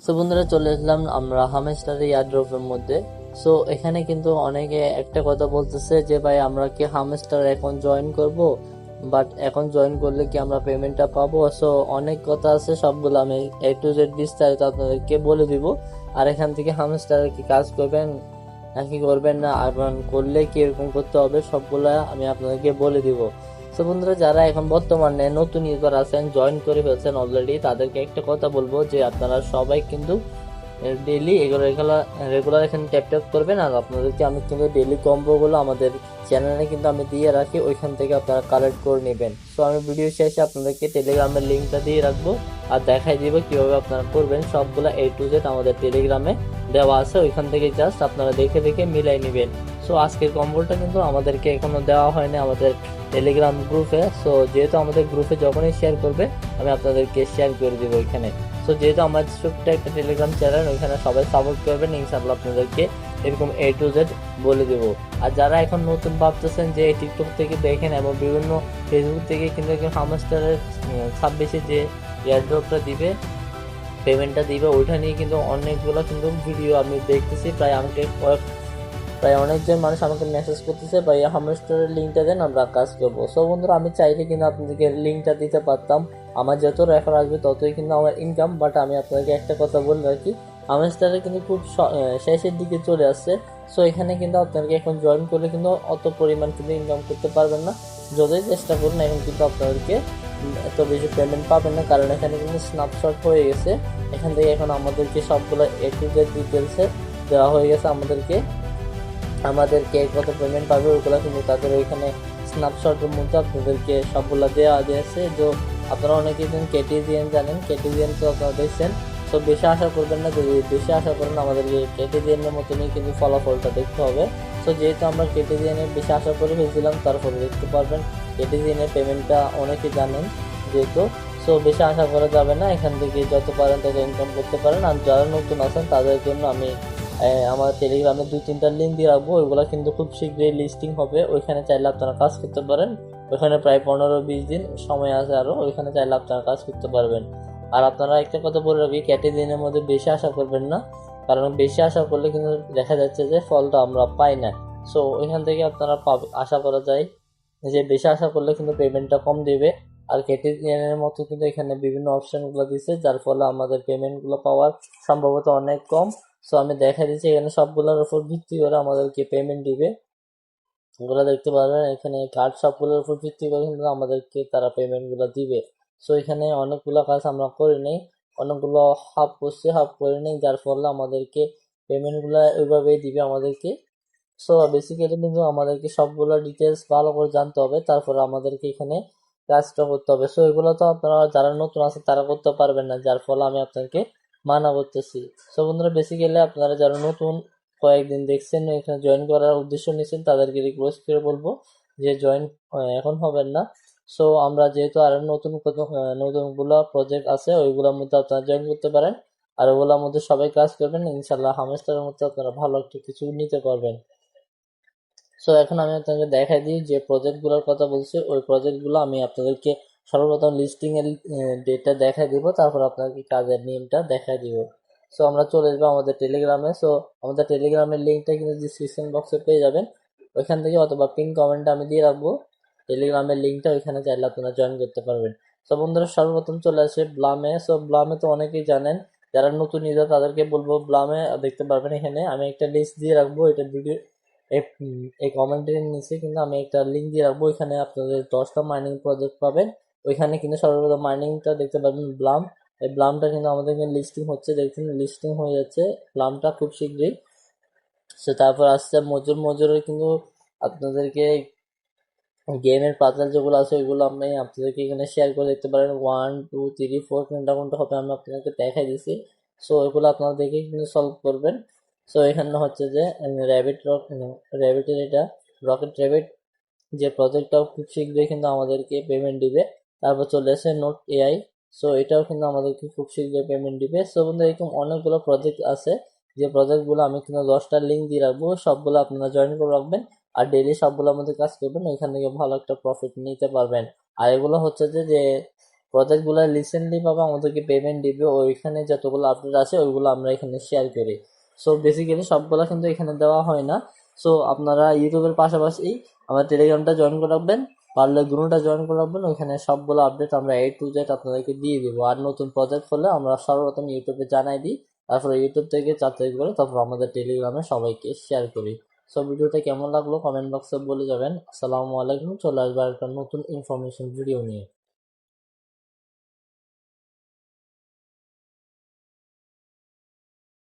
So বন্ধুরা, চলে আসলাম আমরা হামস্টারের এয়ারড্রপের মধ্যে। সো এখানে কিন্তু অনেকে একটা কথা বলতেছে যে ভাই আমরা কি হামস্টার এখন জয়েন করব, বাট এখন জয়েন করলে কি আমরা পেমেন্টটা পাবো। সো অনেক কথা আছে, সবগুলো আমি A to Z বিস্তারিত আপনাদেরকে বলে দিব। আর এখান থেকে হামস্টারের কি কাজ করবেন নাকি করবেন না, আর করলে কি এরকম করতে হবে, সবগুলা আমি আপনাদেরকে বলে দিব। তো বন্ধুরা, যারা এখন বর্তমানে নতুন ইউজার আছেন, জয়েন করে ফেলছেন অলরেডি, তাদেরকে একটা কথা বলবো যে আপনারা সবাই কিন্তু ডেইলি এগুলো রেগুলার এখানে ট্যাপ ট্যাপ করবেন। আর আপনাদেরকে আমি কিন্তু ডেইলি কম্বোগুলো আমাদের চ্যানেলে কিন্তু আমি দিয়ে রাখি, ওইখান থেকে আপনারা কালেক্ট করে নেবেন। সো আমি ভিডিও শেষে আপনাদেরকে টেলিগ্রামের লিঙ্কটা দিয়ে রাখবো আর দেখাই দিব কিভাবে আপনারা করবেন। সবগুলো A to Z আমাদের টেলিগ্রামে দেওয়া আছে, ওইখান থেকে জাস্ট আপনারা দেখে দেখে মিলাই নেবেন। সো আজকের কম্বোটা কিন্তু আমাদেরকে এখনো দেওয়া হয়নি আমাদের টেলিগ্রাম গ্রুপে। সো যেহেতু আমাদের গ্রুপে যখনই শেয়ার করবে আমি আপনাদেরকে শেয়ার করে দিব ওইখানে। সো যেহেতু আমার ছোট্ট একটা টেলিগ্রাম চ্যানেল, ওইখানে সবাই সাপোর্ট করবেন, ইনশাআল্লাহ আপনাদেরকে এরকম A to Z বলে দেবো। আর যারা এখন নতুন ভাবতেছেন যে টিকটক থেকে দেখেন এবং বিভিন্ন ফেসবুক থেকে কিন্তু হামস্টারের 26-এ যে এয়ারড্রপটা দিবে, পেমেন্টটা দিবে, ওইটা নিয়ে কিন্তু অনেকগুলো কিন্তু ভিডিও আমি দেখতেছি। প্রায় অনেকজন মানুষ আমাকে মেসেজ করতেছে ভাই হামস্টারের লিঙ্কটা দেন, আমরা কাজ করবো। সো বন্ধুরা, আমি চাইলে কিন্তু আপনাদেরকে লিঙ্কটা দিতে পারতাম, আমার যত রেফার আসবে ততই কিন্তু আমার ইনকাম। বাট আমি আপনাদেরকে একটা কথা বলে রাখি, হামস্টারে কিন্তু খুব শেষের দিকে চলে আসছে। সো এখানে কিন্তু আপনাদেরকে এখন জয়েন করলে কিন্তু অত পরিমাণ কিন্তু ইনকাম করতে পারবেন না। যতই চেষ্টা করুন এখন কিন্তু আপনাদেরকে এত বেশি পেমেন্ট পাবেন না, কারণ এখানে কিন্তু স্ন্যাপশট হয়ে গেছে। এখান থেকে এখন আমাদেরকে সবগুলো A to Z ডিটেলসে দেওয়া হয়ে গেছে। আমাদেরকে কত পেমেন্ট পাবে ওইগুলো কিন্তু তাদের ওইখানে স্ন্যাপশটের মধ্যে আপনাদেরকে সবগুলো দেওয়া দিয়েছে। যে আপনারা অনেকেই কেটিজিএন জানেন, কেটিজিএন তো আপনারা দেখছেন। তো বেশি আশা করবেন না, যদি বেশি আশা করেন আমাদেরকে কেটিজিএনের মতনই কিন্তু ফলাফলটা দেখতে হবে। তো যেহেতু আমরা কেটিজিএনের বেশি আশা করে ফেলছিলাম, তারপরে দেখতে পারবেন কেটিজিএনের পেমেন্টটা অনেকেই জানেন যেহেতু। সো বেশি আশা করা যাবে না, এখান থেকে যত পারেন তত ইনকাম করতে পারেন। আর যারা নতুন আছেন তাদের জন্য আমি আমার টেলিগ্রামে 2-3টা লিঙ্ক দিয়ে রাখবো, ওইগুলো কিন্তু খুব শীঘ্রই লিস্টিং হবে, ওইখানে চাইলে আপনারা কাজ করতে পারেন। ওইখানে প্রায় 15-20 দিন সময় আছে আরও, ওইখানে চাইলে আপনারা কাজ করতে পারবেন। আর আপনারা একটা কথা বলে রাখি, দিনের মধ্যে বেশি আশা করবেন না, কারণ বেশি আশা করলে কিন্তু দেখা যাচ্ছে যে ফলটা আমরা পাই না। সো ওইখান থেকে আপনারা আশা করা যায় যে বেশি আশা করলে কিন্তু পেমেন্টটা কম দেবে। আর কেটিএনের মতো কিন্তু এখানে বিভিন্ন অপশনগুলো দিচ্ছে, যার ফলে আমাদের পেমেন্টগুলো পাওয়ার সম্ভবত অনেক কম। সো আমি দেখা দিচ্ছি এখানে সবগুলোর উপর ভিত্তি করে আমাদেরকে পেমেন্ট দিবে, ওগুলো দেখতে পারবেন এখানে কার্ড সবগুলোর উপর ভিত্তি করে কিন্তু আমাদেরকে তারা পেমেন্টগুলো দিবে। সো এখানে অনেকগুলো কাজ আমরা করি নেই, অনেকগুলো হাফ করছি, হাফ করে নেই, যার ফলে আমাদেরকে পেমেন্টগুলো ওইভাবেই দিবে আমাদেরকে। সো বেসিক্যালি কিন্তু আমাদেরকে সবগুলো ডিটেলস ভালো করে জানতে হবে, তারপরে আমাদেরকে এখানে কাজটা করতে হবে। সো এগুলো তো আপনারা যারা নতুন আছে তারা করতে পারবেন না, যার ফলে আমি আপনাকে মানা করতেছি। সো বন্ধুরা, বেসিক্যালি আপনারা যারা নতুন কয়েকদিন দেখছেন এখানে জয়েন করার উদ্দেশ্য নিয়েছেন, তাদেরকে রিকোয়েস্ট করে বলবো যে জয়েন এখন হবেন না। সো আমরা যেহেতু আরো নতুনগুলো প্রজেক্ট আছে, ওইগুলোর মধ্যে আপনারা জয়েন করতে পারেন। আর ওগুলোর মধ্যে সবাই কাজ করবেন, ইনশাল্লাহ হামেস্টারের মধ্যে আপনারা ভালো একটা কিছু নিতে পারবেন। সো এখন আমি আপনাকে দেখাই দিই যে প্রজেক্টগুলোর কথা বলছি, ওই প্রজেক্টগুলো আমি আপনাদেরকে সর্বপ্রথম লিস্টিং এর ডেটটা দেখাই দিব, তারপর আপনাকে কাজের নেমটা দেখাই দিব। সো আমরা চলে যাবো আমাদের টেলিগ্রামে। সো আমাদের টেলিগ্রামের লিঙ্কটা কিন্তু ডিসক্রিপশন বক্সে পেয়ে যাবেন, ওইখান থেকে অথবা পিন কমেন্টে আমি দিয়ে রাখবো টেলিগ্রামের লিঙ্কটা, ওইখানে চাইলে আপনারা জয়েন করতে পারবেন। সো বন্ধুরা, সর্বপ্রথম চলে আসে ব্লামে। সো ব্লামে তো অনেকেই জানেন, যারা নতুন ইউজার তাদেরকে বলবো ব্লামে দেখতে পারবেন। এখানে আমি একটা লিস্ট দিয়ে রাখবো, এটা ভিডিও এই কমেন্টের নিচে কিন্তু আমি একটা লিঙ্ক দিয়ে রাখবো, ওইখানে আপনাদের 10টা মাইনিং প্রজেক্ট পাবেন। ওইখানে কিন্তু সর্বপ্রথম মাইনিংটা দেখতে পাবেন ব্লাম। এই ব্লামটা কিন্তু আমাদের লিস্টিং হচ্ছে, দেখছেন লিস্টিং হয়ে যাচ্ছে ব্লামটা খুব শীঘ্রই। সো তারপর আসছে মজুরের কিন্তু আপনাদেরকে গেমের পাজল যেগুলো আছে ওইগুলো আমি আপনাদেরকে এখানে শেয়ার করে দেখতে পারেন। 1 2 3 4 কোনটা কোনটা হবে আমি আপনাদেরকে দেখাই দিচ্ছি। সো ওইগুলো আপনারা দেখে কিন্তু সলভ করবেন। সো এখানে হচ্ছে যে র্যাবিটের এটা রকেট র্যাবিট যে প্রজেক্টটাও খুব শীঘ্রই কিন্তু আমাদেরকে পেমেন্ট দিবে। তারপর চলে আসে নোট এআই। সো এটাও কিন্তু আমাদেরকে খুব শীঘ্রই পেমেন্ট দিবে। সো বন্ধু, এরকম অনেকগুলো প্রজেক্ট আছে, যে প্রজেক্টগুলো আমি কিন্তু 10টা লিঙ্ক দিয়ে রাখবো, সবগুলো আপনারা জয়েন করে রাখবেন। আর ডেইলি সবগুলোর মধ্যে কাজ করবেন, ওইখান থেকে ভালো একটা প্রফিট নিতে পারবেন। আর এগুলো হচ্ছে যে প্রজেক্টগুলো রিসেন্টলি পাবে, আমাদেরকে পেমেন্ট দিবে, ওইখানে যতগুলো আপডেট আছে ওইগুলো আমরা এখানে শেয়ার করি। সো বেসিক্যালি সবগুলো কিন্তু এখানে দেওয়া হয় না। সো আপনারা ইউটিউবের পাশাপাশি আমার টেলিগ্রামটা জয়েন করে রাখবেন, পারলে গ্রুপটা জয়েন করে রাখবেন। ওইখানে সবগুলো আপডেট আমরা A to Z আপনাদেরকে দিয়ে দিব। আর নতুন প্রজেক্ট হলে আমরা সর্বপ্রথম ইউটিউবে জানাই দিই, তারপরে ইউটিউব থেকে যাচাই করে তারপর আমাদের টেলিগ্রামে সবাইকে শেয়ার করি। সো ভিডিওটা কেমন লাগলো কমেন্ট বক্সে বলে যাবেন। আসসালামু আলাইকুম। চলে আসবে একটা নতুন ইনফরমেশন ভিডিও নিয়ে।